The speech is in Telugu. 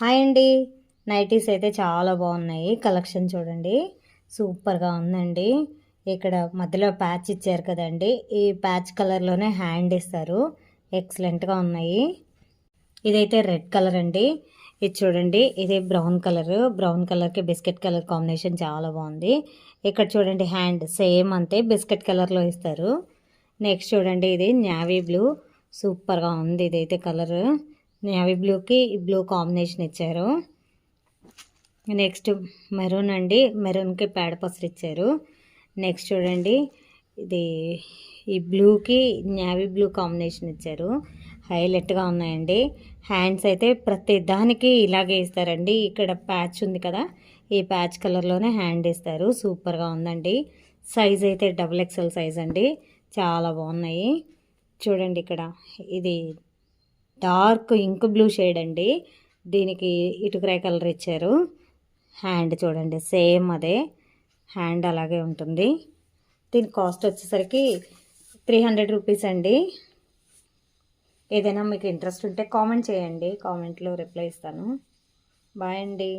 హాయ్ అండి. నైటీస్ అయితే చాలా బాగున్నాయి. కలెక్షన్ చూడండి, సూపర్గా ఉందండి. ఇక్కడ మధ్యలో ప్యాచ్ ఇచ్చారు కదండి, ఈ ప్యాచ్ కలర్లోనే హ్యాండ్ ఇస్తారు. ఎక్సలెంట్గా ఉన్నాయి. ఇదైతే రెడ్ కలర్ అండి. ఇది చూడండి, ఇది బ్రౌన్ కలర్. బ్రౌన్ కలర్కి బిస్కెట్ కలర్ కాంబినేషన్ చాలా బాగుంది. ఇక్కడ చూడండి, హ్యాండ్ సేమ్ అంతే బిస్కెట్ కలర్లో ఇస్తారు. నెక్స్ట్ చూడండి, ఇది నేవీ బ్లూ, సూపర్గా ఉంది. ఇదైతే కలర్ నేవీ బ్లూకి బ్లూ కాంబినేషన్ ఇచ్చారు. నెక్స్ట్ మెరూన్ అండి, మెరూన్కి పేడ పసరు ఇచ్చారు. నెక్స్ట్ చూడండి, ఇది ఈ బ్లూకి నేవీ బ్లూ కాంబినేషన్ ఇచ్చారు. హైలైట్గా ఉన్నాయండి. హ్యాండ్స్ అయితే ప్రతి దానికి ఇలాగే ఇస్తారండి. ఇక్కడ ప్యాచ్ ఉంది కదా, ఈ ప్యాచ్ కలర్లోనే హ్యాండ్ ఇస్తారు. సూపర్గా ఉందండి. సైజ్ అయితే XXL సైజ్ అండి. చాలా బాగున్నాయి. చూడండి, ఇక్కడ ఇది డార్క్ ఇంక్ బ్లూ షేడ్ అండి. దీనికి ఇటుకరాయ కలర్ ఇచ్చారు. హ్యాండ్ చూడండి, సేమ్ అదే హ్యాండ్ అలాగే ఉంటుంది. దీని కాస్ట్ వచ్చేసరికి 300 రూపీస్ అండి. ఏదైనా మీకు ఇంట్రెస్ట్ ఉంటే కామెంట్ చేయండి, కామెంట్లో రిప్లై ఇస్తాను. బాయ్ అండి.